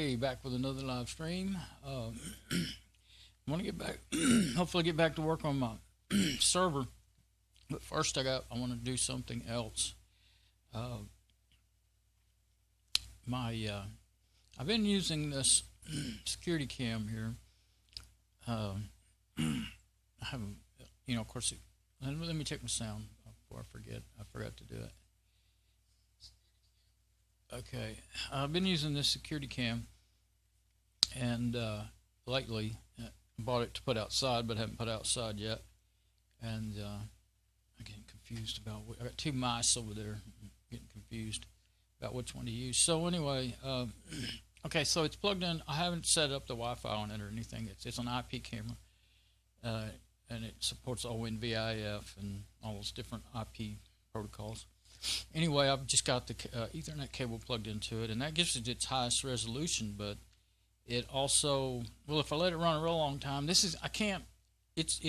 Okay, back with another live stream. I want to get back, hopefully get back to work on my server. But first, I want to do something else. I've been using this security cam here. I haven't, of course. Let me check my sound before I forget. I forgot to do it. Okay, I've been using this security cam, and lately I bought it to put outside, but haven't put outside yet. And I'm getting confused about I got two mice over there. I'm getting confused about which one to use. So anyway, okay, so it's plugged in. I haven't set up the Wi-Fi on it or anything. It's an IP camera, and it supports ONVIF and all those different IP protocols. Anyway, I've just got the Ethernet cable plugged into it, and that gives it its highest resolution. But it also, well, if I let it run a real long time, I can't. It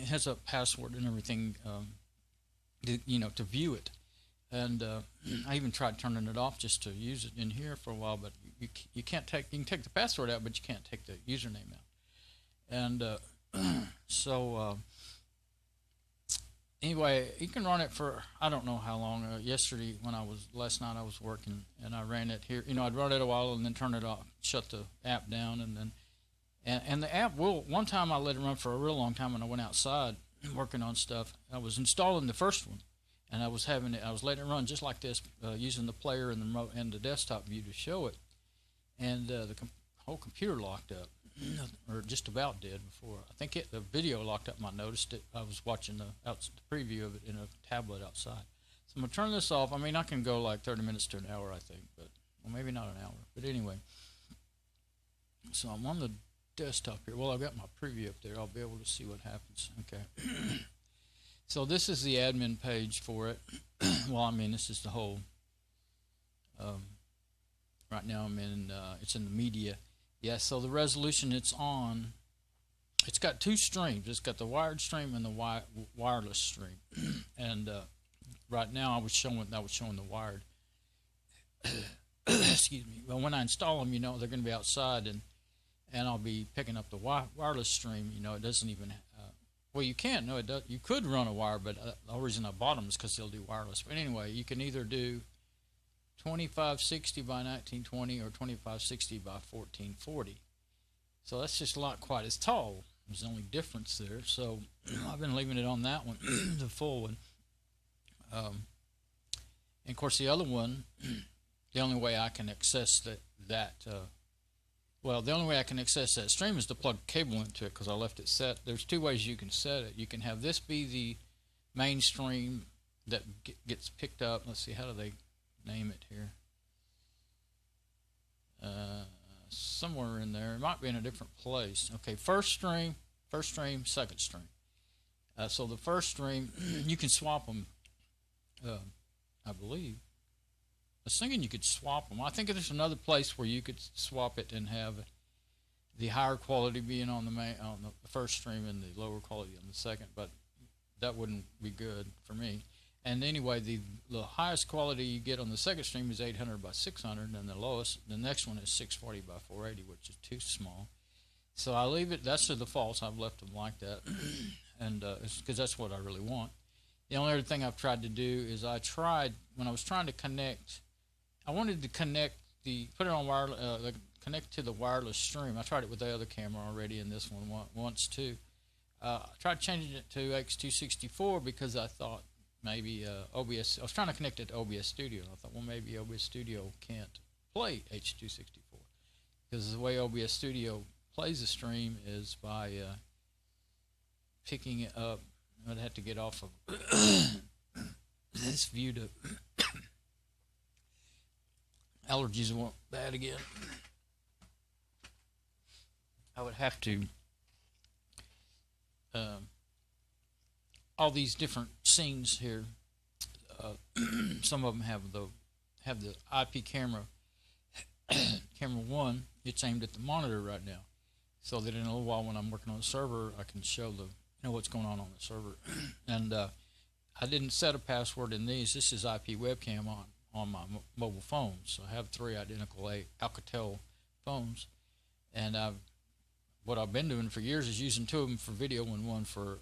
has a password and everything, to view it. And I even tried turning it off just to use it in here for a while, but you can't take. You can take the password out, but you can't take the username out. And anyway, you can run it for I don't know how long. Last night I was working and I ran it here. I'd run it a while and then turn it off, shut the app down, and then and the app will. One time I let it run for a real long time when I went outside working on stuff. I was installing the first one, and I was letting it run just like this, using the player and the remote and the desktop view to show it, and the whole computer locked up. Or just about did before. I think the video locked up. I noticed it. I was watching the preview of it in a tablet outside. So I'm going to turn this off. I mean, I can go like 30 minutes to an hour, I think, but maybe not an hour. But anyway, so I'm on the desktop here. Well, I've got my preview up there. I'll be able to see what happens. Okay. So this is the admin page for it. Well, I mean, this is the whole. Right now it's in the media. Yeah, so the resolution it's on, it's got two streams. It's got the wired stream and the wireless stream. And right now I was showing the wired. Excuse me. But when I install them, they're going to be outside, and I'll be picking up the wireless stream. It doesn't even. Well, you can. No, it does. You could run a wire, but the reason I bought them is because they'll do wireless. But anyway, you can either do 2560 by 1920 or 2560 by 1440. So that's just not quite as tall. There's the only difference there. So I've been leaving it on that one, the full one. And of course the other one, the only way I can access the only way I can access that stream is to plug cable into it, because I left it set. There's two ways you can set it. You can have this be the main stream that gets picked up. Let's see, how do they name it here? Somewhere in there. It might be in a different place. Okay, first stream, second stream. So the first stream, you can swap them, I believe. I was thinking you could swap them. I think there's another place where you could swap it and have the higher quality being on the first stream and the lower quality on the second, but that wouldn't be good for me. And anyway, the highest quality you get on the second stream is 800 by 600, and the next one is 640 by 480, which is too small. So I leave it. That's the defaults. I've left them like that, and because that's what I really want. The only other thing I've tried to do is when I was trying to connect, I wanted to connect put it on wireless, connect to the wireless stream. I tried it with the other camera already, and this one once too. I tried changing it to H.264 because I thought maybe OBS. I was trying to connect it to OBS Studio. I thought, well, maybe OBS Studio can't play H.264, because the way OBS Studio plays the stream is by picking it up. I'd have to get off of this view to. Allergies weren't bad again. I would have to. All these different scenes here. Some of them have the IP camera. Camera 1. It's aimed at the monitor right now, so that in a little while, when I'm working on the server, I can show what's going on the server. And I didn't set a password in these. This is IP webcam on my mobile phones. So I have 3 identical Alcatel phones, and what I've been doing for years is using 2 of them for video and 1 for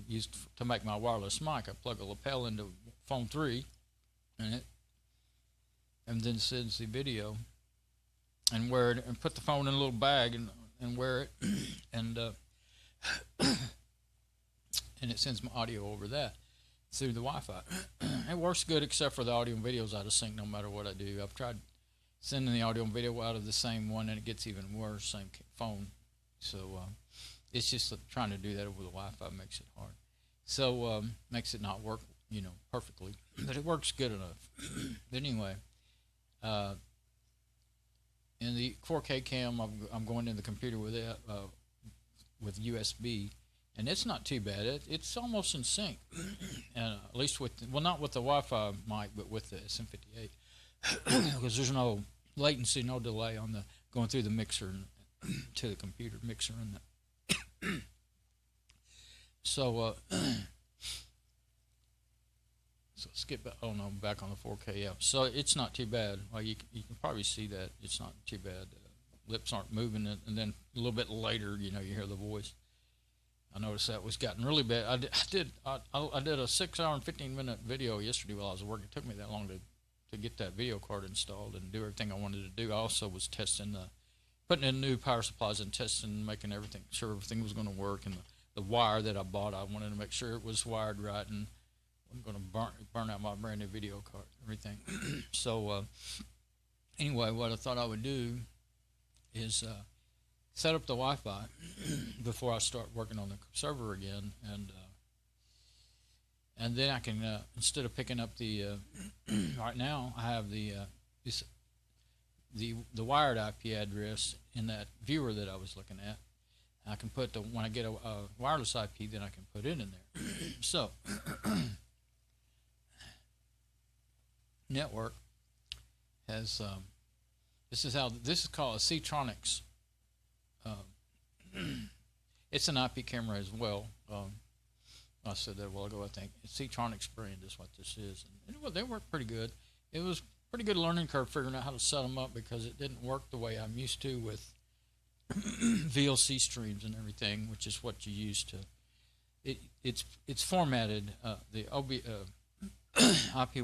used to make my wireless mic. I plug a lapel into phone 3, and then sends the video, and wear it, and put the phone in a little bag and wear it, and and it sends my audio over that through the Wi-Fi. It works good, except for the audio and video's out of sync no matter what I do. I've tried sending the audio and video out of the same one, and it gets even worse, same phone. So it's just trying to do that over the Wi-Fi makes it hard. So makes it not work, perfectly, but it works good enough. But anyway, in the 4K cam, I'm going in the computer with it with USB, and it's not too bad. It's almost in sync, and at least with not with the Wi-Fi mic, but with the SM58, because there's no latency, no delay on the going through the mixer to the computer mixer and the so skip back. Oh no, back on the 4K. Yeah, so it's not too bad. Well, you can probably see that it's not too bad. Lips aren't moving, and then a little bit later, you hear the voice. I noticed that was gotten really bad. I did a 6 hour and 15-minute video yesterday while I was working. It took me that long to get that video card installed and do everything I wanted to do. I also was testing putting in new power supplies and testing, making sure everything was going to work, and the wire that I bought, I wanted to make sure it was wired right, and I'm going to burn out my brand new video card, everything. So anyway, what I thought I would do is set up the Wi-Fi before I start working on the server again, and then I can instead of picking up the right now I have the wired IP address in that viewer that I was looking at. I can put when I get a wireless IP, then I can put it in there. So network has this is called a Ctronics. It's an IP camera as well. I said that a while ago. I think Ctronics brand is what this is, and they work pretty good. It was pretty good learning curve figuring out how to set them up, because it didn't work the way I'm used to with VLC streams and everything, which is what you used to. It's formatted. The IP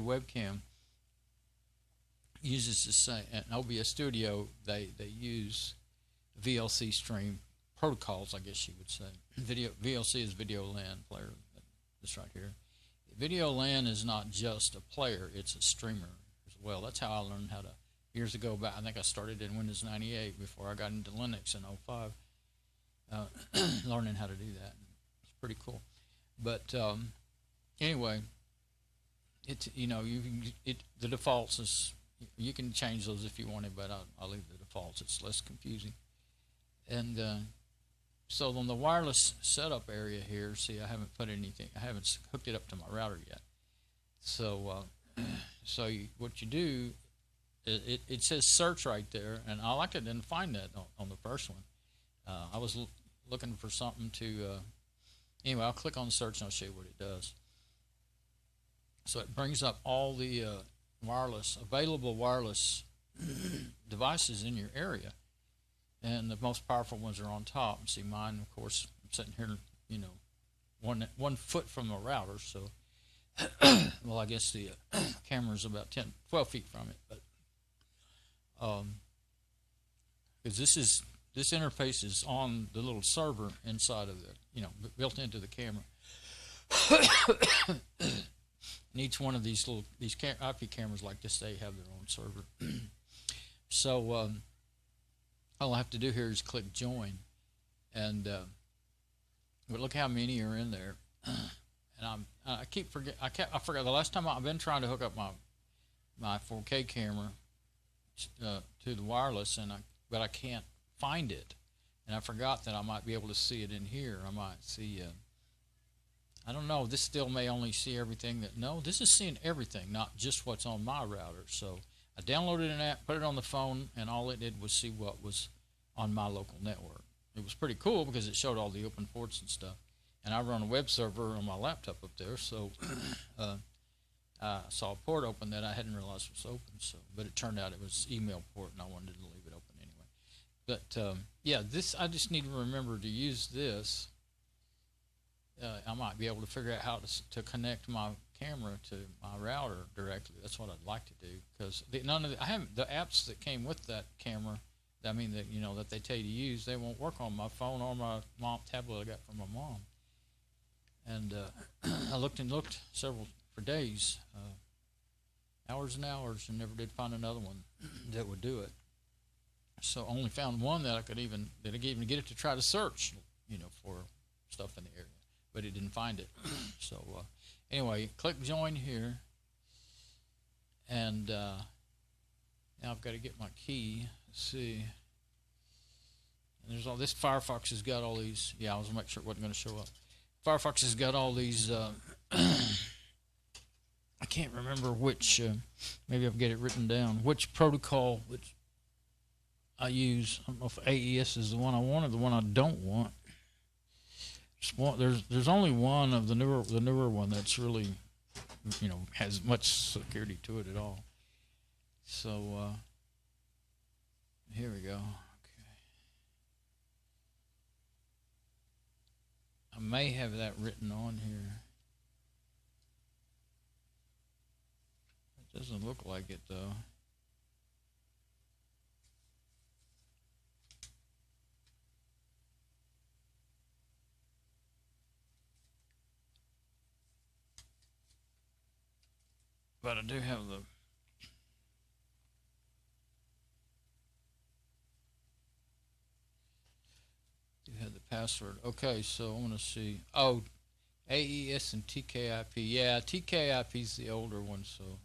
webcam uses the same. An OBS Studio, they use VLC stream protocols, I guess you would say. VLC is video LAN player. This right here. Video LAN is not just a player; it's a streamer as well. That's how I learned how to years ago. Back, I think I started in Windows 98 before I got into Linux in 05. Learning how to do that. It's pretty cool. But anyway, the defaults is you can change those if you want it, but I'll leave the defaults. It's less confusing. And so on the wireless setup area here, see, I haven't put anything. I haven't hooked it up to my router yet. So what you do, it says search right there, and I didn't find that on the first one. I was looking for something to. Anyway, I'll click on search and I'll show you what it does. So it brings up all the available wireless devices in your area. And the most powerful ones are on top. See, mine, of course, I'm sitting here, 1 foot from the router. So, well, I guess the camera's about 12 feet from it. But because this interface is on the little server inside of the, built into the camera. And each one of these IP cameras like this, they have their own server. So. All I have to do here is click join, and but look how many are in there. And I forgot the last time I've been trying to hook up my 4K camera to the wireless, but I can't find it, and I forgot that I might be able to see it in here. I might see. I don't know. This still may only see everything this is seeing everything, not just what's on my router. So I downloaded an app, put it on the phone, and all it did was see what was on my local network. It was pretty cool because it showed all the open ports and stuff. And I run a web server on my laptop up there, so I saw a port open that I hadn't realized was open. So, but it turned out it was email port, and I wanted to leave it open anyway. But yeah, this I just need to remember to use this. I might be able to figure out how to connect my camera to my router directly. That's what I'd like to do, because none of I haven't the apps that came with that camera. I mean that that they tell you to use. They won't work on my phone or my mom tablet I got from my mom. And I looked and looked for days, hours and hours, and never did find another one that would do it. So only found one that I could even get it to try to search, for stuff in the area, but it didn't find it. So anyway, click join here, and now I've got to get my key. Let's see. And there's all this. Firefox has got all these. Yeah, I was gonna make sure it wasn't going to show up. Firefox has got all these. I can't remember which. Maybe I'll get it written down. Which protocol which I use. I don't know if AES is the one I want or the one I don't want. There's only one of the newer one that's really, has much security to it at all. So here we go. I may have that written on here. It doesn't look like it though. But I do have the password. Okay, so I want to see. Oh, AES and TKIP. Yeah, TKIP is the older one. So,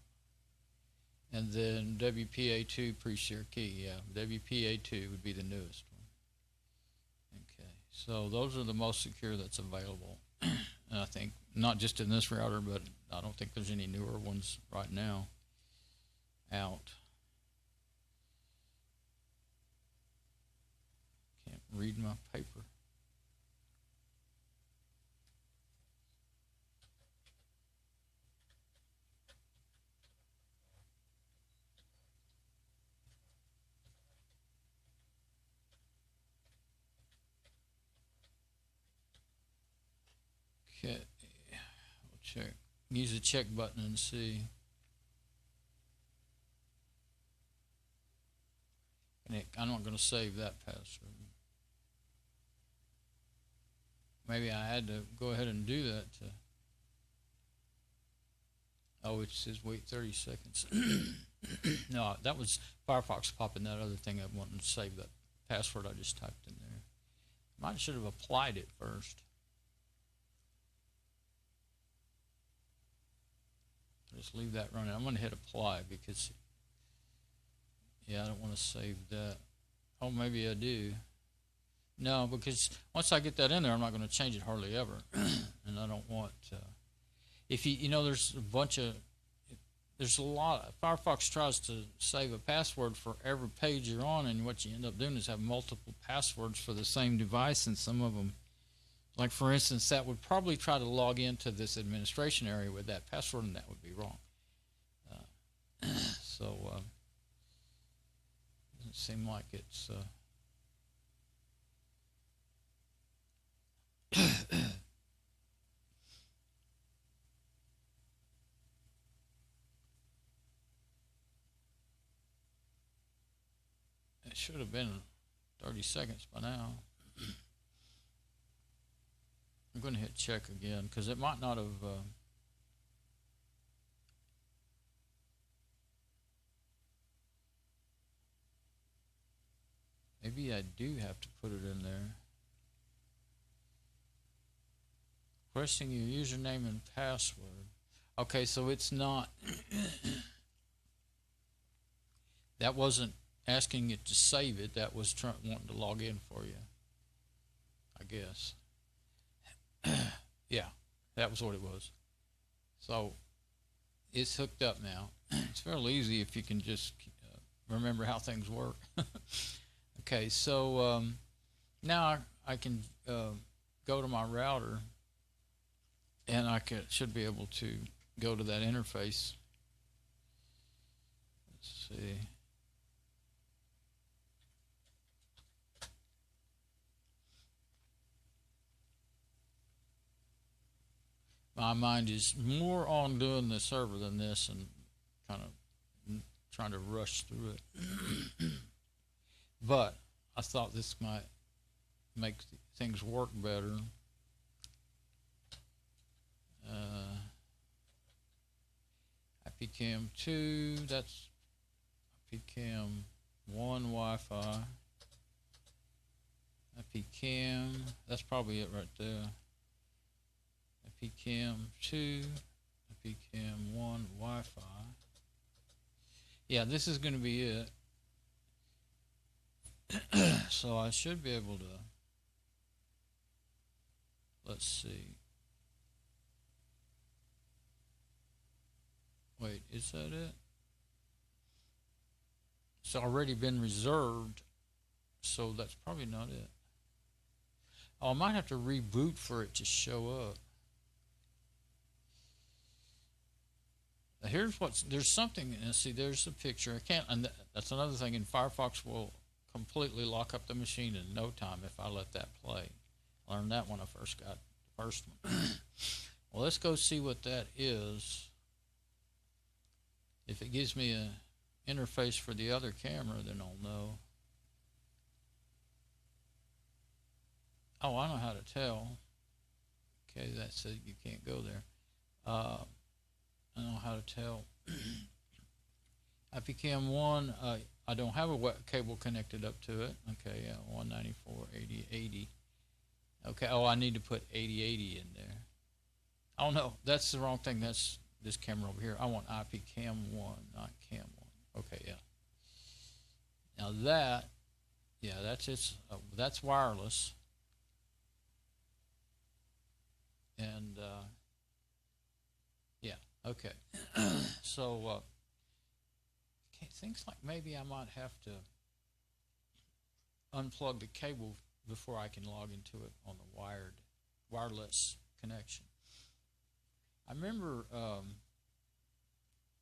and then WPA2 pre-share key. Yeah, WPA2 would be the newest one. Okay, so those are the most secure that's available. And I think not just in this router, but I don't think there's any newer ones right now out. Can't read my paper. Okay, we'll check. Use the check button and see. I'm not going to save that password. Maybe I had to go ahead and do that. Oh, it says wait 30 seconds. No, that was Firefox popping that other thing up, wanting to save that password I just typed in there. Might should have applied it first. Just leave that running. I'm going to hit apply because, yeah, I don't want to save that. Oh, maybe I do. No, because once I get that in there, I'm not going to change it hardly ever. And I don't want, if there's a lot. Firefox tries to save a password for every page you're on, and what you end up doing is have multiple passwords for the same device, and some of them, like for instance, that would probably try to log into this administration area with that password, and that would be wrong. So doesn't seem like it's it should have been 30 seconds by now. I'm going to hit check again because it might not have. Maybe I do have to put it in there. Requesting your username and password. Okay, so it's not. That wasn't asking it to save it. That was wanting to log in for you, I guess. Yeah, that was what it was. So it's hooked up now. It's fairly easy if you can just remember how things work. Okay, so now I can go to my router, and I should be able to go to that interface. Let's see. My mind is more on doing the server than this, and kind of trying to rush through it. But I thought this might make things work better. IPCam 2, that's IPCam 1 Wi-Fi. IPCam, that's probably it right there. IPCam 2, IPCam 1 Wi-Fi. Yeah, this is going to be it. So I should be able to, let's see. Wait, is that it? It's already been reserved, so that's probably not it. Oh, I might have to reboot for it to show up. Here's what's, there's something, and see, there's the picture. I can't, and that's another thing, and Firefox will completely lock up the machine in no time if I let that play. I learned that when I first got the first one. Well, let's go see what that is. If it gives me an interface for the other camera, then I'll know. Oh, I know how to tell. Okay, that says you can't go there. I know how to tell. IPCam 1, I don't have a cable connected up to it. Okay, yeah, 194.80.80. Okay, oh, I need to put 80.80 in there. Oh, no, that's the wrong thing. That's this camera over here. I want IPCam 1, not Cam 1. Okay, yeah. Now that, yeah, that's its, that's wireless. And, yeah, okay. So, things like maybe I might have to unplug the cable before I can log into it on the wireless connection. I remember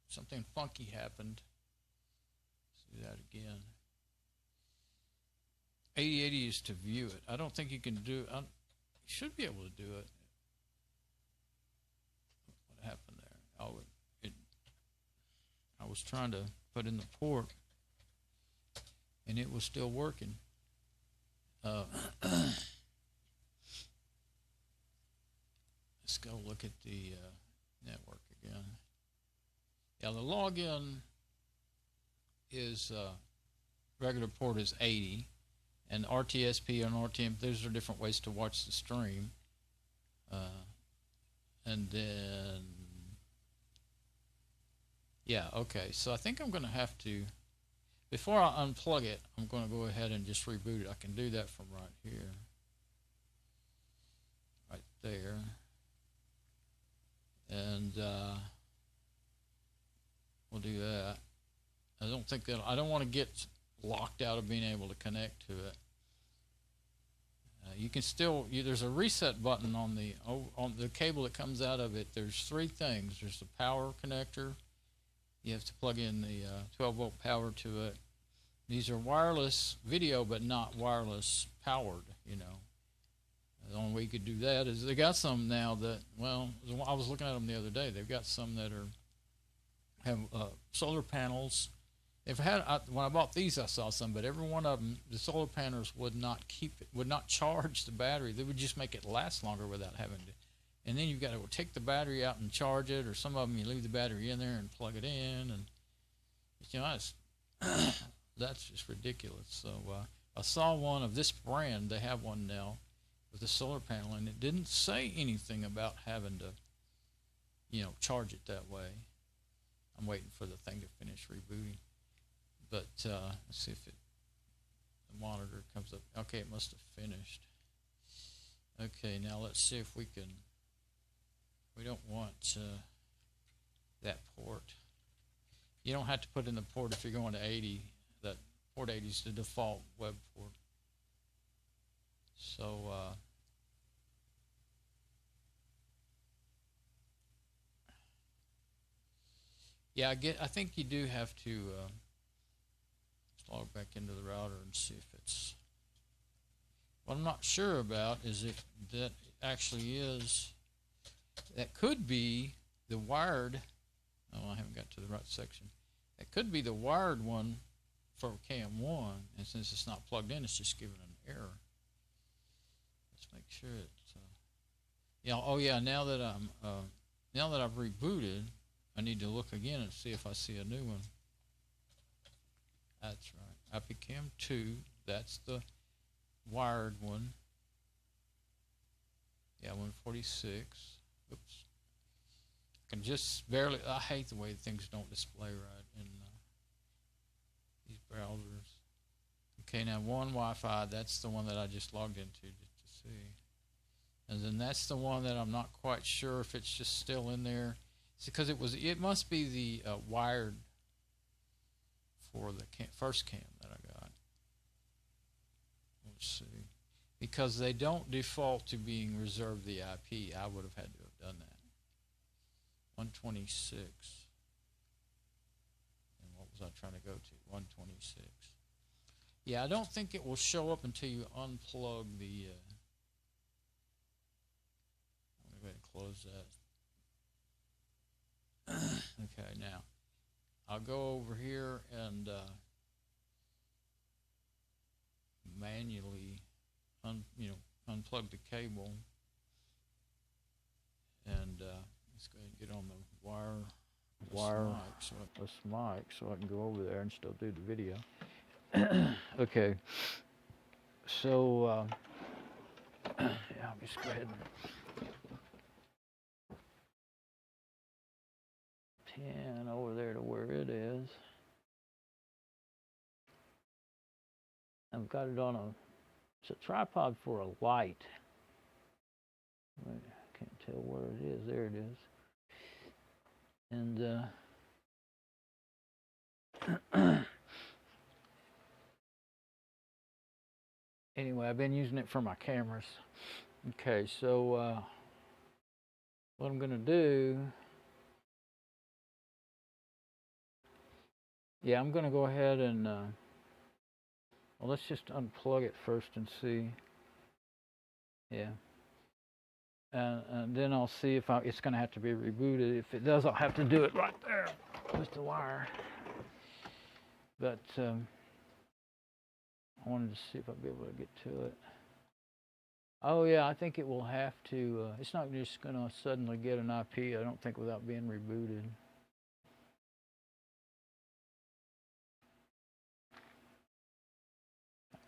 something funky happened. Let's do that again. 8080 is to view it. I don't think you can do it. You should be able to do it. What happened there? Oh, I was trying to put in the port, and it was still working. Let's go look at the network again. Yeah, the login is regular port is 80, and RTSP and RTM, those are different ways to watch the stream. And then, yeah, okay, so I think I'm going to have to, before I unplug it, I'm going to go ahead and just reboot it. I can do that from right here. Right there. And we'll do that. I don't think that, I don't want to get locked out of being able to connect to it. You can still, there's a reset button on the cable that comes out of it. There's three things. There's the power connector. You have to plug in the 12-volt power to it. These are wireless video, but not wireless powered, you know. The only way you could do that is they got some now that, well, I was looking at them the other day. They've got some that have solar panels. They've had, when I bought these, I saw some, but every one of them, the solar panels would not charge the battery. They would just make it last longer without having to. And then you've got to take the battery out and charge it, or some of them you leave the battery in there and plug it in, and you know, that's just ridiculous. So I saw one of this brand. They have one now with a solar panel, and it didn't say anything about having to, you know, charge it that way. I'm waiting for the thing to finish rebooting. But let's see if the monitor comes up. Okay, it must have finished. Okay, now let's see if we can. We don't want that port. You don't have to put in the port if you're going to 80. That port 80 is the default web port. So Yeah, I think you do have to log back into the router and see if it's. What I'm not sure about is if that actually is. That could be the wired. Oh, I haven't got to the right section. That could be the wired one for cam 1, and since it's not plugged in, it's just giving an error. Let's make sure it's. Yeah. Oh yeah. Now that I've rebooted, I need to look again and see if I see a new one. That's right. IP cam 2. That's the wired one. Yeah, 146. Oops. I can just barely. I hate the way things don't display right in these browsers. Okay, now one Wi-Fi. That's the one that I just logged into just to see. And then that's the one that I'm not quite sure if it's just still in there. It's because it must be the wired for the first cam that I got. Let's see. Because they don't default to being reserved the IP. I would have had to have done that. 126. And what was I trying to go to? 126. Yeah, I don't think it will show up until you unplug the. I'm going to go ahead and close that. Okay, now I'll go over here and manually unplug the cable, and let's go ahead and get on the mic so I can go over there and still do the video. Okay, so yeah, I'll just go ahead and pan over there to where it is. I've got it on it's a tripod for a light. I can't tell where it is. There it is. And anyway, I've been using it for my cameras. Okay, so what I'm going to do, yeah, I'm going to go ahead and, well, let's just unplug it first and see. Yeah. And then I'll see if it's going to have to be rebooted. If it does, I'll have to do it right there with the wire. But I wanted to see if I'll be able to get to it. Oh yeah, I think it will have to. It's not just going to suddenly get an IP, I don't think, without being rebooted.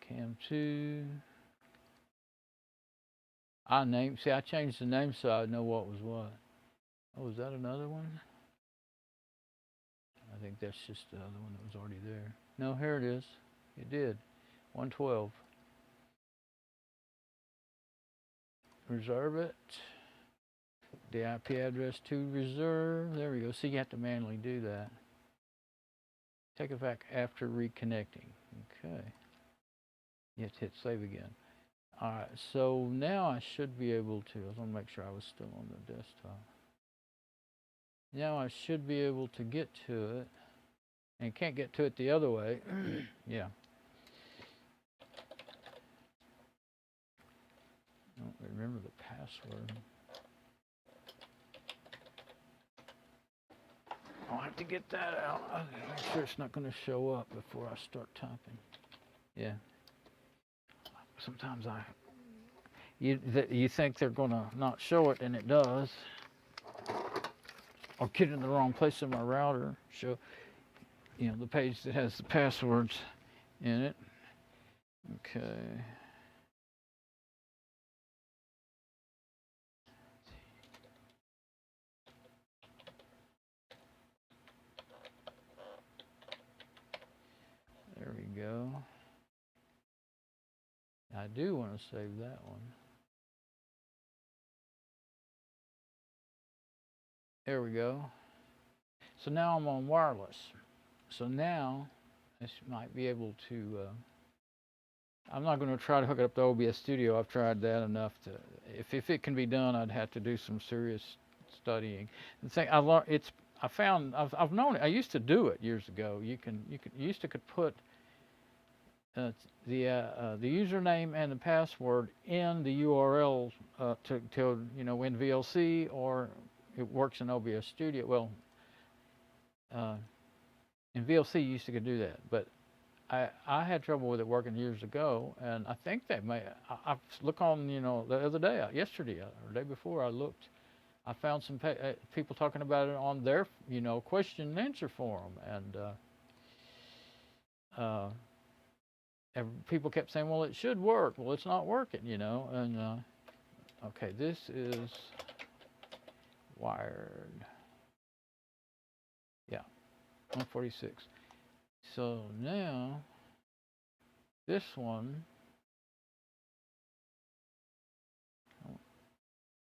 Cam 2. I changed the name so I know what was what. Oh, is that another one? I think that's just the other one that was already there. No, here it is. It did. 112. Reserve it. The IP address to reserve. There we go. See, you have to manually do that. Take it back after reconnecting. Okay. You have to hit save again. All right, so now I should be able to. I want to make sure I was still on the desktop. Now I should be able to get to it. And can't get to it the other way. Yeah. I don't remember the password. I'll have to get that out. I'll make sure it's not going to show up before I start typing. Yeah. Sometimes you think they're going to not show it, and it does. Or get in the wrong place in my router. Show, the page that has the passwords in it. Okay. There we go. I do want to save that one. There we go. So now I'm on wireless. So now this might be able to, I'm not going to try to hook it up to OBS Studio. I've tried that enough to, if it can be done, I'd have to do some serious studying. The thing, I've known it. I used to do it years ago. You used to could put the username and the password in the URLs to in VLC, or it works in OBS Studio. Well, in VLC you used to could do that, but I had trouble with it working years ago, and I think that I look on the other day, yesterday or the day before, I looked. I found some people talking about it on their question and answer forum, and people kept saying, well, it should work. Well, it's not working, and okay, this is wired. Yeah, 146. So now this one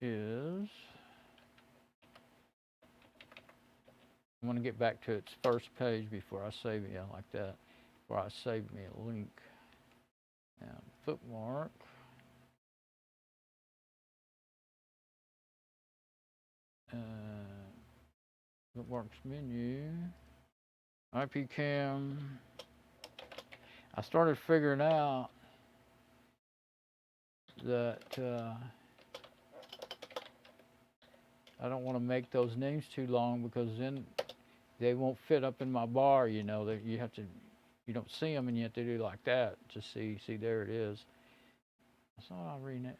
is, I'm going to get back to its first page before I save it, like that, before I save me a link. Now, bookmark. Bookmarks menu. IP cam. I started figuring out that I don't want to make those names too long, because then they won't fit up in my bar. That you have to, you don't see them, and you have to do like that to see. There it is. So I'll rename.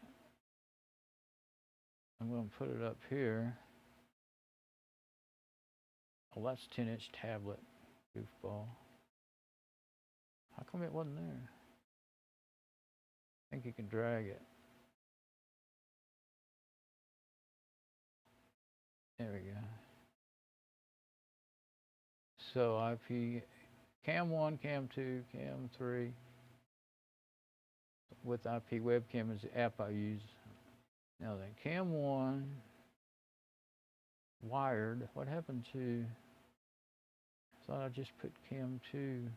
I'm going to put it up here. Oh, that's 10-inch tablet. Goofball. How come it wasn't there? I think you can drag it. There we go. So IP cam 1, cam 2, cam 3 with IP webcam is the app I use. Now then, cam 1 wired. What happened to? I thought I just put cam 2.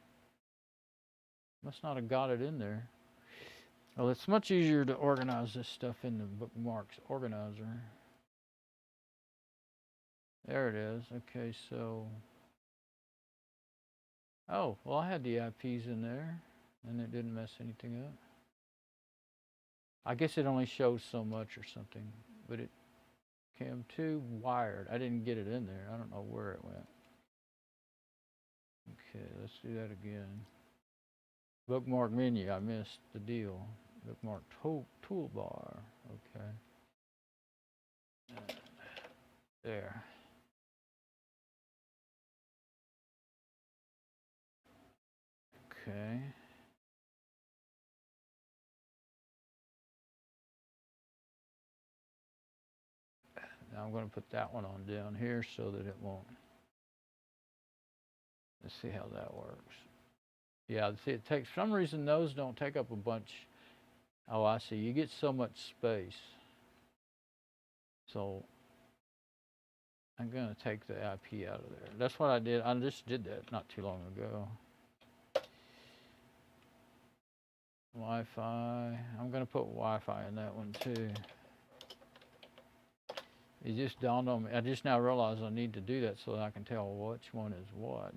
Must not have got it in there. Well, it's much easier to organize this stuff in the bookmarks organizer. There it is. Okay, so. Oh, well, I had the IPs in there, and it didn't mess anything up. I guess it only shows so much or something, but it cam 2 wired. I didn't get it in there. I don't know where it went. Okay, let's do that again. Bookmark menu, I missed the deal. Bookmark toolbar, okay. There. Okay. Now I'm going to put that one on down here so that it won't. Let's see how that works. Yeah, see, it takes, for some reason those don't take up a bunch. Oh, I see. You get so much space. So I'm going to take the IP out of there. That's what I did. I just did that not too long ago. Wi-Fi. I'm going to put Wi-Fi in that one too. It just dawned on me. I just now realized I need to do that so that I can tell which one is what,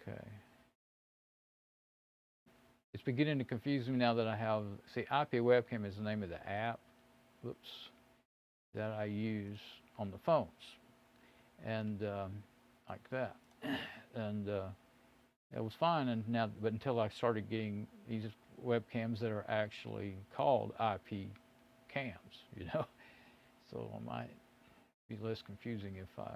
Okay. It's beginning to confuse me now that I have, see, IP webcam is the name of the app, that I use on the phones. And like that. And it was fine, and now, but until I started getting these webcams that are actually called IP cams, So it might be less confusing if I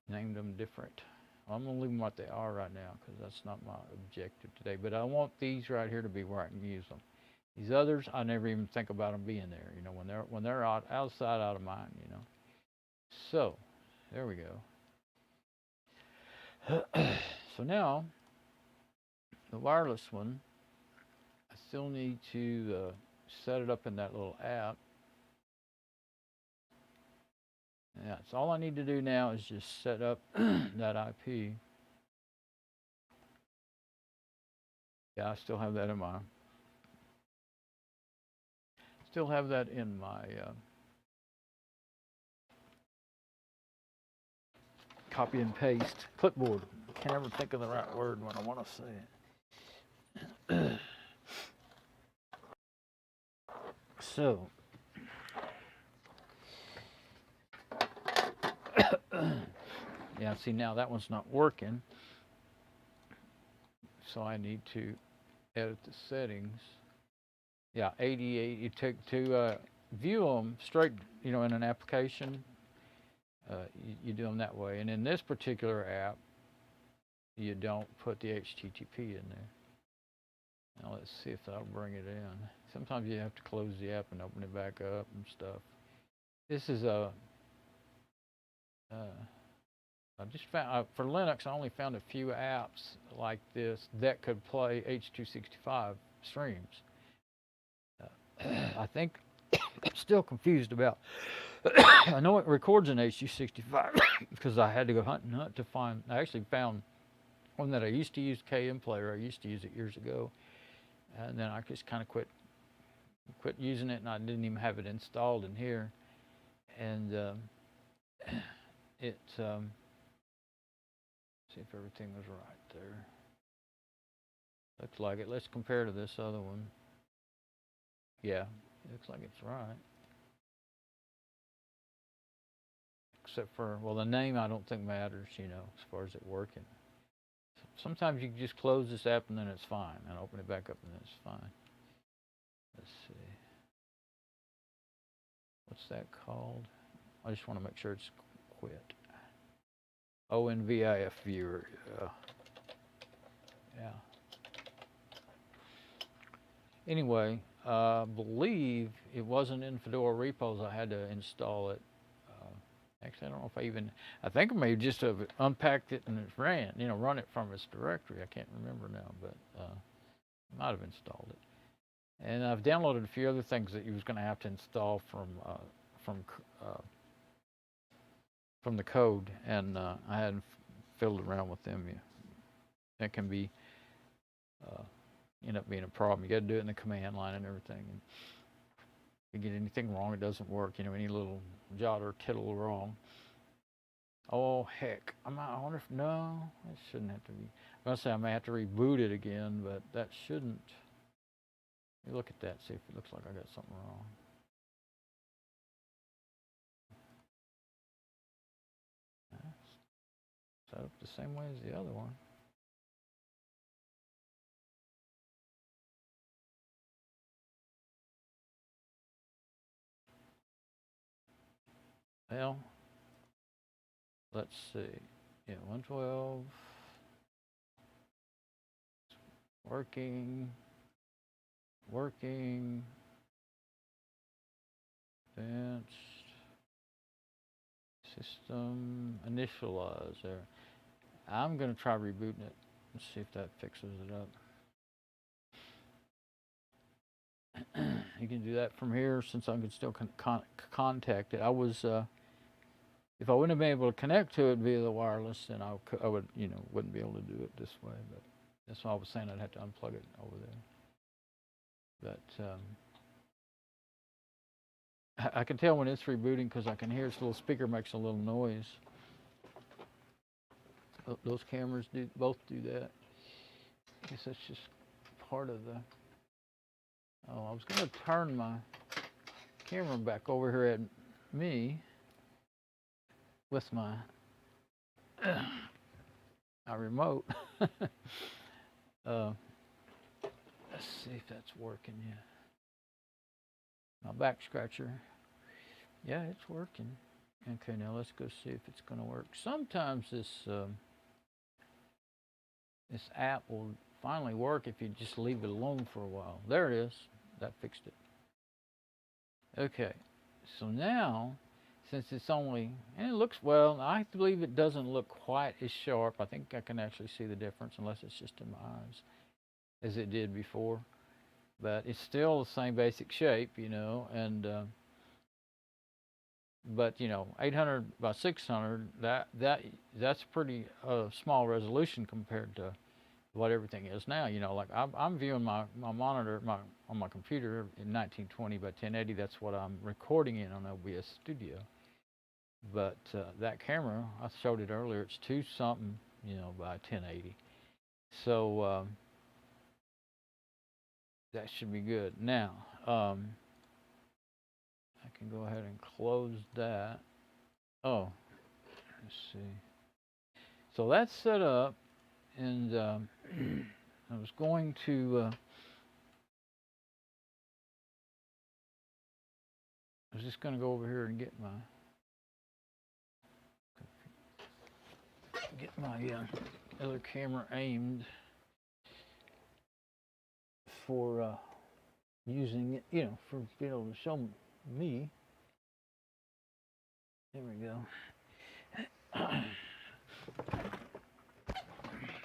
named them different. I'm going to leave them what they are right now, because that's not my objective today. But I want these right here to be where I can use them. These others, I never even think about them being there, when they're outside, out of mind, So, there we go. So now, the wireless one, I still need to set it up in that little app. Yeah, so all I need to do now is just set up that IP. Yeah, I still have that in my still have that in my copy and paste clipboard. Can't ever think of the right word when I want to say it. So, yeah, see now that one's not working. So I need to edit the settings. Yeah, 88, you take to view them straight, you know, in an application, you do them that way. And in this particular app, you don't put the HTTP in there. Now let's see if that'll bring it in. Sometimes you have to close the app and open it back up and stuff. This is a, I just found, for Linux, I only found a few apps like this that could play H.265 streams. I think I'm still confused about, I know it records in H.265 because I had to go hunt and hunt to find, I actually found one that I used to use, KM Player. I used to use it years ago. And then I just kind of quit using it, and I didn't even have it installed in here. And see if everything was right there. Looks like it. Let's compare to this other one. Yeah, it looks like it's right. Except for, well, the name I don't think matters, you know, as far as it working. Sometimes you can just close this app and then it's fine, and open it back up and then it's fine. Let's see. What's that called? I just want to make sure it's quit. ONVIF viewer. Yeah. Anyway, I believe it wasn't in Fedora repos. I had to install it. Actually, I don't know if I think I may just have unpacked it and it ran, you know, run it from its directory. I can't remember now, but I might have installed it. And I've downloaded a few other things that you was going to have to install from the code, and I hadn't fiddled around with them yet. That can be end up being a problem. You got to do it in the command line and everything. And if you get anything wrong, it doesn't work. You know, any little jot or tittle wrong. Oh heck! I wonder if no, it shouldn't have to be. I'm gonna say I may have to reboot it again, but that shouldn't. Let me look at that, see if it looks like I got something wrong. Set up the same way as the other one. Well, let's see. Yeah, 112. Working. Advanced. System initialize there. I'm going to try rebooting it and see if that fixes it up. You can do that from here since I can still contact it. I was, if I wouldn't have been able to connect to it via the wireless, then I would, you know, wouldn't be able to do it this way. But that's why I was saying I'd have to unplug it over there. But I can tell when it's rebooting because I can hear its little speaker makes a little noise. Those cameras both do that. I guess that's just part of the. Oh, I was going to turn my camera back over here at me with my remote. Let's see if that's working yet. My back scratcher. Yeah, it's working. Okay, now let's go see if it's going to work. Sometimes this app will finally work if you just leave it alone for a while. There it is. That fixed it. Okay, so now, since it's only, and it looks, well, I believe it doesn't look quite as sharp. I think I can actually see the difference, unless it's just in my eyes, as it did before. But it's still the same basic shape, you know, and but you know, 800 by 600, that's pretty small resolution compared to what everything is now. You know, like I'm viewing my monitor on my computer in 1920 by 1080. That's what I'm recording in on OBS Studio. But that camera, I showed it earlier, it's 2 something, you know, by 1080. So that should be good. Now, I can go ahead and close that. Oh, let's see. So that's set up, and I was going to, I was just going to go over here and get my other camera aimed for using it, you know, for being able to show me. There we go.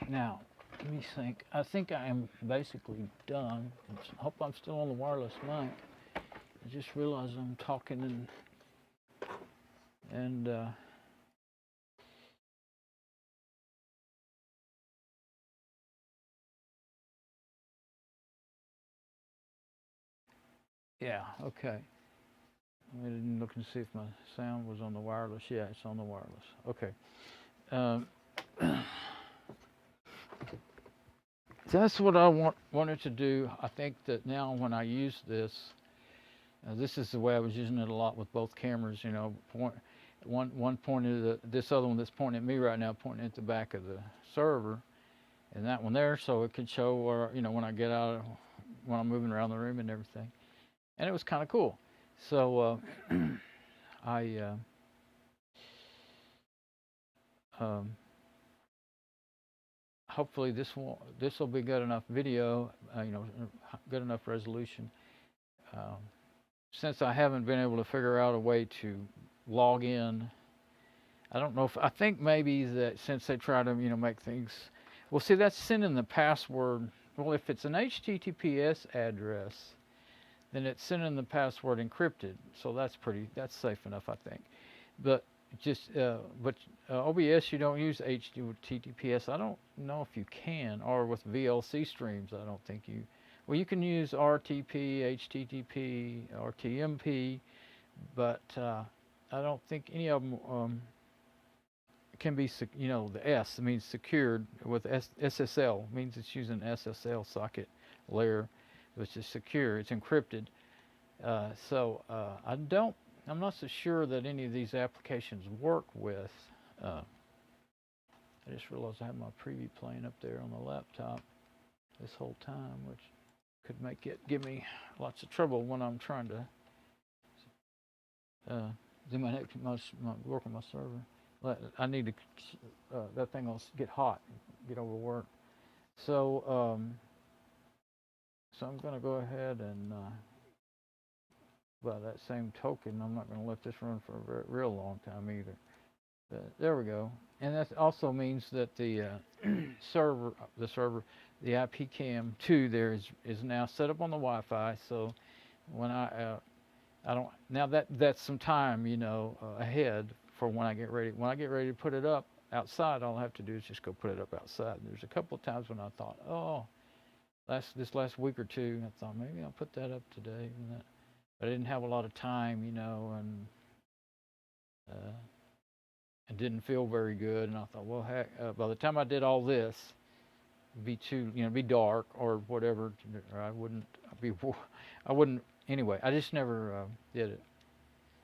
Now, let me think. I think I am basically done. I hope I'm still on the wireless mic. I just realized I'm talking and yeah, okay. I didn't look and see if my sound was on the wireless. Yeah, it's on the wireless. Okay. That's what I wanted to do. I think that now when I use this, this is the way I was using it a lot with both cameras. You know, one pointed at this other one that's pointing at me right now, pointing at the back of the server, and that one there, so it could show where, you know, when I get out, when I'm moving around the room and everything. And it was kind of cool. So hopefully this will be good enough video, you know, good enough resolution. Since I haven't been able to figure out a way to log in, I don't know if, I think maybe that since they try to, you know, make things, well, see, that's sending the password. Well, if it's an HTTPS address, then it's sending the password encrypted. So that's safe enough, I think. But OBS, you don't use HTTPS. I don't know if you can, or with VLC streams, I don't think you. Well, you can use RTP, HTTP, or TMP, but I don't think any of them can be, you know, the S means secured with SSL, means it's using SSL socket layer, which is secure, it's encrypted. I'm not so sure that any of these applications work with. I just realized I have my preview playing up there on the laptop this whole time, which could give me lots of trouble when I'm trying to do my work on my server. I need to, that thing will get hot, get overworked. So, so I'm going to go ahead and, by that same token, I'm not going to let this run for a real long time either. But there we go. And that also means that the server, the IPCam2 there is now set up on the Wi-Fi. So when I don't, now that's some time, you know, ahead for when I get ready. When I get ready to put it up outside, all I have to do is just go put it up outside. There's a couple of times when I thought, oh, this last week or two, I thought maybe I'll put that up today. But I didn't have a lot of time, you know, and it didn't feel very good. And I thought, well, heck, by the time I did all this, it'd be be dark or whatever, or I wouldn't, anyway, I just never did it.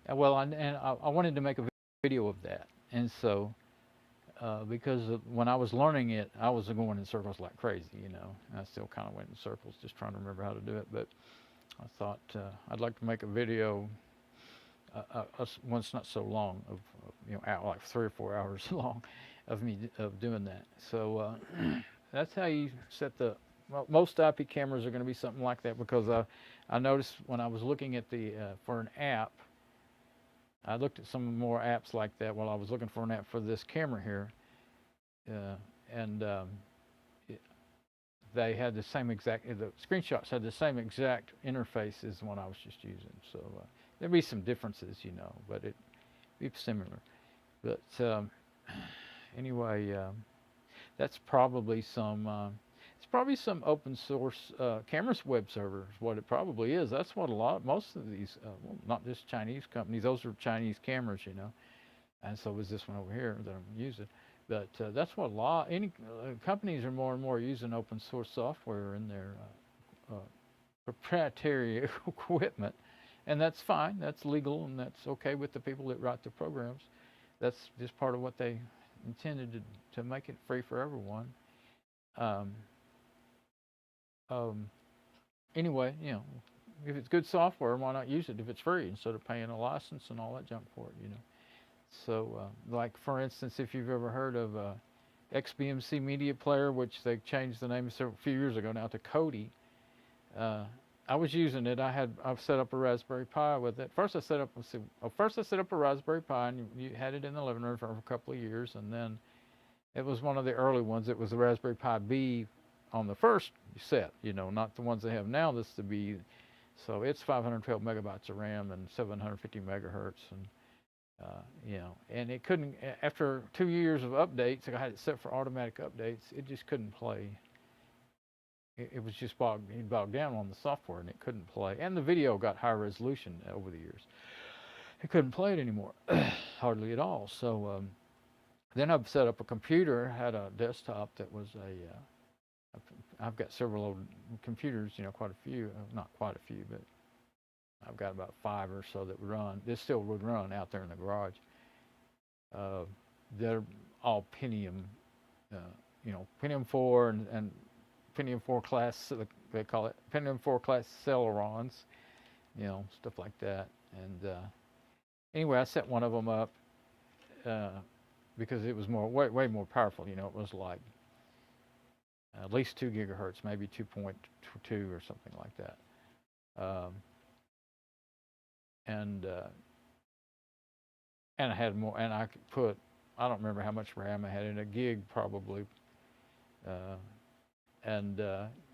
Well, I wanted to make a video of that. And so, because when I was learning it, I was going in circles like crazy, you know. I still kind of went in circles just trying to remember how to do it. But I thought I'd like to make a video, once not so long, of you know, like 3 or 4 hours long, of me doing that. So that's how you set most IP cameras are going to be something like that, because I noticed when I was looking at for an app, I looked at some more apps like that while I was looking for an app for this camera here, and they had the same exact, the screenshots had the same exact interface as the one I was just using. So there'd be some differences, you know, but it'd be similar. But anyway, that's probably some, probably some open source cameras web server is what it probably is. That's what most of these, well, not just Chinese companies, those are Chinese cameras, you know. And so is this one over here that I'm using. But that's what companies are more and more using open source software in their proprietary equipment. And that's fine, that's legal, and that's okay with the people that write the programs. That's just part of what they intended to make it free for everyone. Um, anyway, you know, if it's good software, why not use it if it's free instead of paying a license and all that junk for it, you know. So, like for instance, if you've ever heard of XBMC Media Player, which they changed the name a few years ago now to Kodi, I was using it. I've set up a Raspberry Pi with it. First I set up a Raspberry Pi, and you had it in the living room for a couple of years, and then it was one of the early ones. It was the Raspberry Pi B on the first set, you know, not the ones they have now. This is the B. So it's 512 megabytes of RAM and 750 megahertz, and you know, and it couldn't. After 2 years of updates, I had it set for automatic updates. It just couldn't play. It was just bogged down on the software, and it couldn't play. And the video got higher resolution over the years. It couldn't play it anymore, hardly at all. So then I've set up a computer, had a desktop that was I've got several old computers, you know, quite a few, not quite a few, but I've got about 5 or so that run. This still would run out there in the garage. They're all Pentium, you know, Pentium 4 and Pentium 4 class, they call it Pentium 4 class Celerons, you know, stuff like that. And anyway, I set one of them up because it was way more powerful. You know, it was like at least 2 gigahertz, maybe 2.2 or something like that. And I had more, and I could put, I don't remember how much RAM I had in a gig probably. And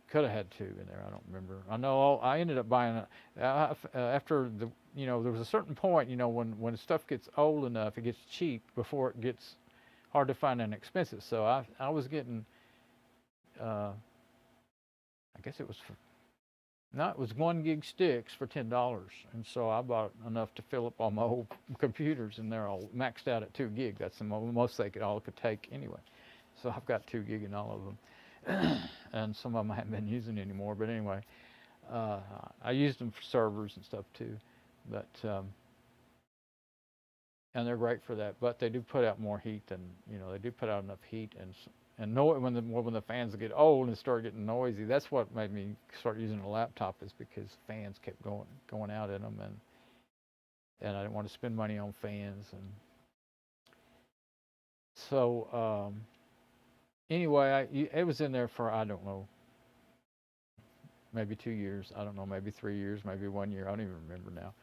could have had 2 in there. I don't remember. I know I ended up buying after the, you know, there was a certain point, you know, when stuff gets old enough, it gets cheap before it gets hard to find and expensive. So I was getting, I guess it was it was 1 gig sticks for $10, and so I bought enough to fill up all my old computers, and they're all maxed out at 2 gig. That's the most they could take anyway. So I've got 2 gig in all of them. And some of them I haven't been using anymore, but anyway, I used them for servers and stuff too, but and they're great for that, but they do put out more heat than, you know, they do put out enough heat, and when the fans get old and start getting noisy. That's what made me start using a laptop, is because fans kept going out in them, and I didn't want to spend money on fans. And so anyway, it was in there for, I don't know, maybe 2 years. I don't know, maybe 3 years, maybe 1 year. I don't even remember now.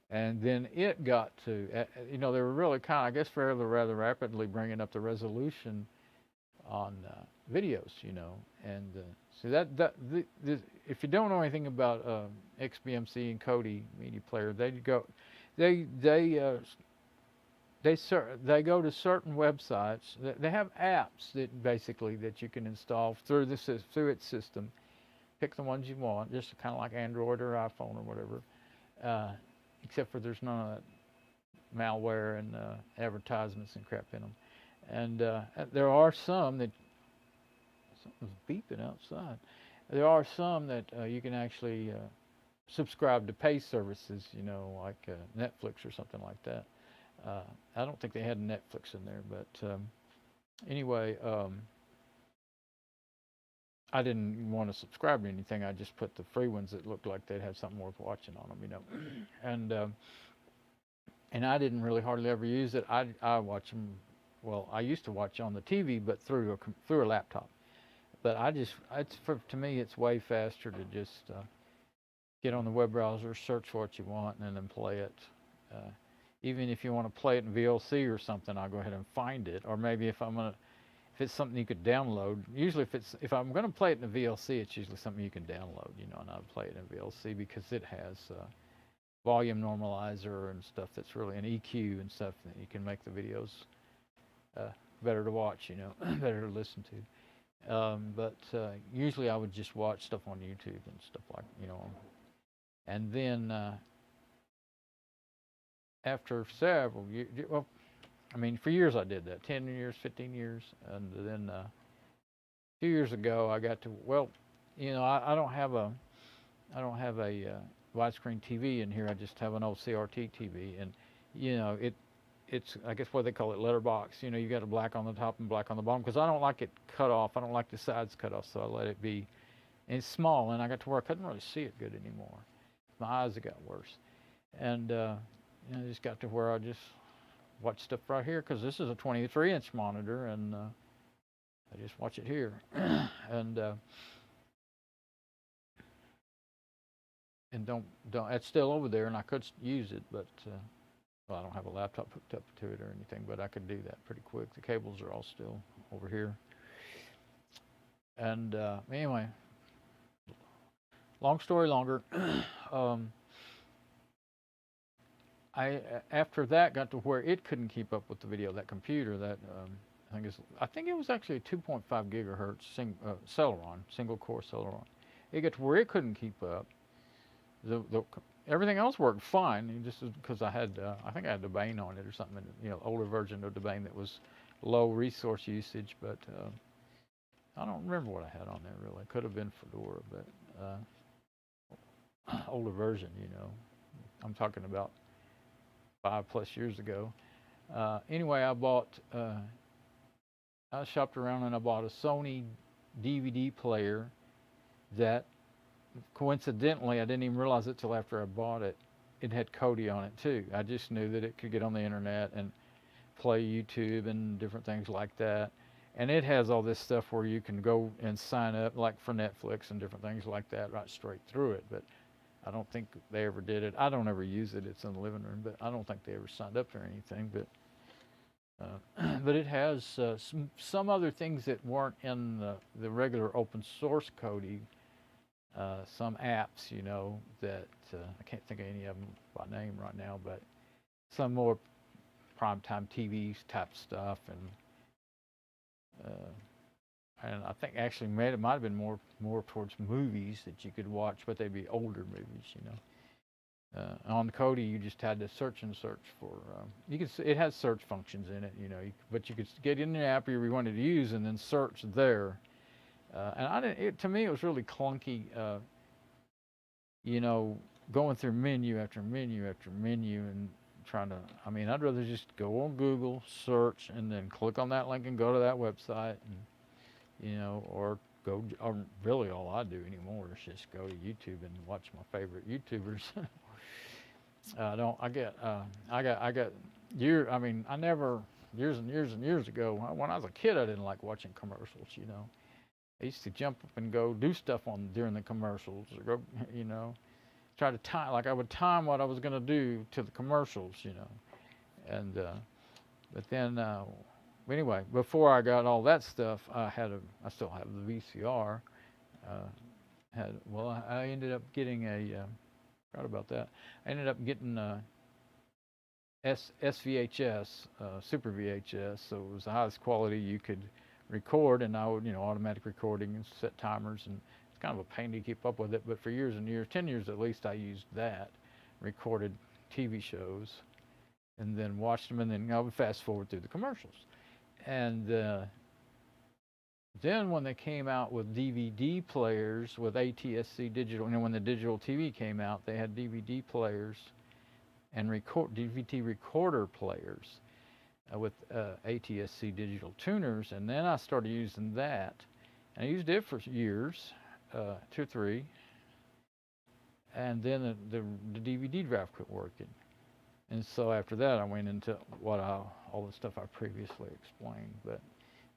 And then it got to, you know, they were really I guess, rather rapidly bringing up the resolution on videos, you know. And so if you don't know anything about XBMC and Kodi Media Player, they go to certain websites. They have apps that basically that you can install through its system. Pick the ones you want, just kind of like Android or iPhone or whatever. Except for there's none of that malware and advertisements and crap in them. And there are some that, something's beeping outside. There are some that you can actually subscribe to pay services, you know, like Netflix or something like that. I don't think they had Netflix in there, but anyway, I didn't want to subscribe to anything. I just put the free ones that looked like they'd have something worth watching on them, you know. And I didn't really hardly ever use it. I watch them. Well, I used to watch on the TV, but through a laptop. But to me, it's way faster to just get on the web browser, search for what you want, and then play it. Even if you want to play it in VLC or something, I'll go ahead and find it. Or maybe if it's something you could download. Usually, if I'm going to play it in a VLC, it's usually something you can download, you know, and I'd play it in VLC because it has volume normalizer and stuff that's really an EQ and stuff that you can make the videos better to watch, you know, better to listen to. But usually I would just watch stuff on YouTube and stuff like, and then after several years, well, I mean, for years I did that, 10 years, 15 years, and then a few years ago I got to, well, I don't have a widescreen TV in here. I just have an old CRT TV, and it's I guess what they call it letterbox. You got a black on the top and black on the bottom because I don't like it cut off. I don't like the sides cut off, so I let it be. And it's small, and I got to where I couldn't really see it good anymore. My eyes have got worse, and I just got to where I just watch stuff right here because this is a 23-inch monitor, and I just watch it here, and don't it's still over there, and I could use it, but well, I don't have a laptop hooked up to it or anything, but I could do that pretty quick. The cables are all still over here, and anyway, long story longer. I after that got to where it couldn't keep up with the video. That computer, that I think it was actually a 2.5 gigahertz Celeron, single core Celeron. It got to where it couldn't keep up. Everything else worked fine. Just because I had I think I had Debian on it or something. Older version of Debian that was low resource usage, but I don't remember what I had on there really. Could have been Fedora, but older version. I'm talking about 5+ years ago. Anyway, I shopped around and I bought a Sony DVD player that, coincidentally, I didn't even realize it till after I bought it. It had Kodi on it too. I just knew that it could get on the internet and play YouTube and different things like that. And it has all this stuff where you can go and sign up, like for Netflix and different things like that, right straight through it. But I don't think they ever did it. I don't ever use it. It's in the living room, but I don't think they ever signed up for anything. But it has some other things that weren't in the regular open source Kodi. Some apps, that I can't think of any of them by name right now, but some more primetime TV type stuff, and I think actually it might have been more towards movies that you could watch, but they'd be older movies, on Kodi, you just had to search for. It has search functions in it, but you could get in the app you wanted to use and then search there. And I didn't. To me, it was really clunky. Going through menu after menu after menu and trying to. I mean, I'd rather just go on Google, search, and then click on that link and go to that website, and or go. Or really, all I do anymore is just go to YouTube and watch my favorite YouTubers. I got years and years and years ago when I was a kid, I didn't like watching commercials. I used to jump up and go do stuff during the commercials, or go, try to time, like I would time what I was going to do to the commercials, and but then anyway, before I got all that stuff, I still have the VCR. I ended up getting forgot about that. I ended up getting SVHS, Super VHS, so it was the highest quality you could record, and I would, automatic recording and set timers, and it's kind of a pain to keep up with it, but for years and years, 10 years at least, I used that, recorded TV shows, and then watched them, and then I would fast forward through the commercials. And then when they came out with DVD players with ATSC digital, when the digital TV came out, they had DVD players and DVD recorder players with ATSC digital tuners, and then I started using that, and I used it for years, 2 or 3, and then the DVD drive quit working, and so after that I went into all the stuff I previously explained, but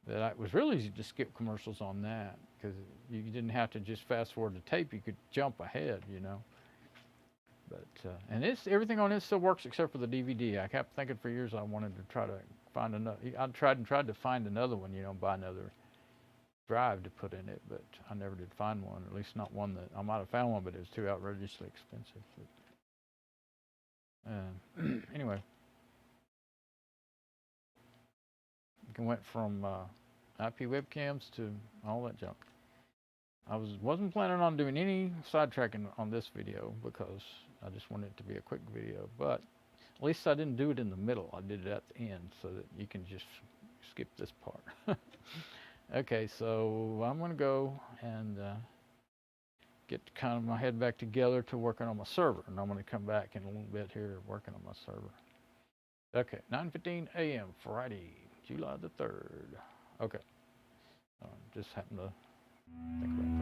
it was really easy to skip commercials on that because you didn't have to just fast forward the tape; you could jump ahead, But and everything on it still works except for the DVD. I kept thinking for years I wanted to try to find another. I tried to find another one, buy another drive to put in it, but I never did find one. Or at least not one that I might have found one, but it was too outrageously expensive. Anyway, it went from IP webcams to all that junk. I wasn't planning on doing any sidetracking on this video because I just wanted it to be a quick video, but at least I didn't do it in the middle. I did it at the end so that you can just skip this part. Okay, so I'm going to go and get kind of my head back together to working on my server, and I'm going to come back in a little bit here working on my server. Okay, 9:15 a.m. Friday, July the 3rd. Okay, just happened to think about that.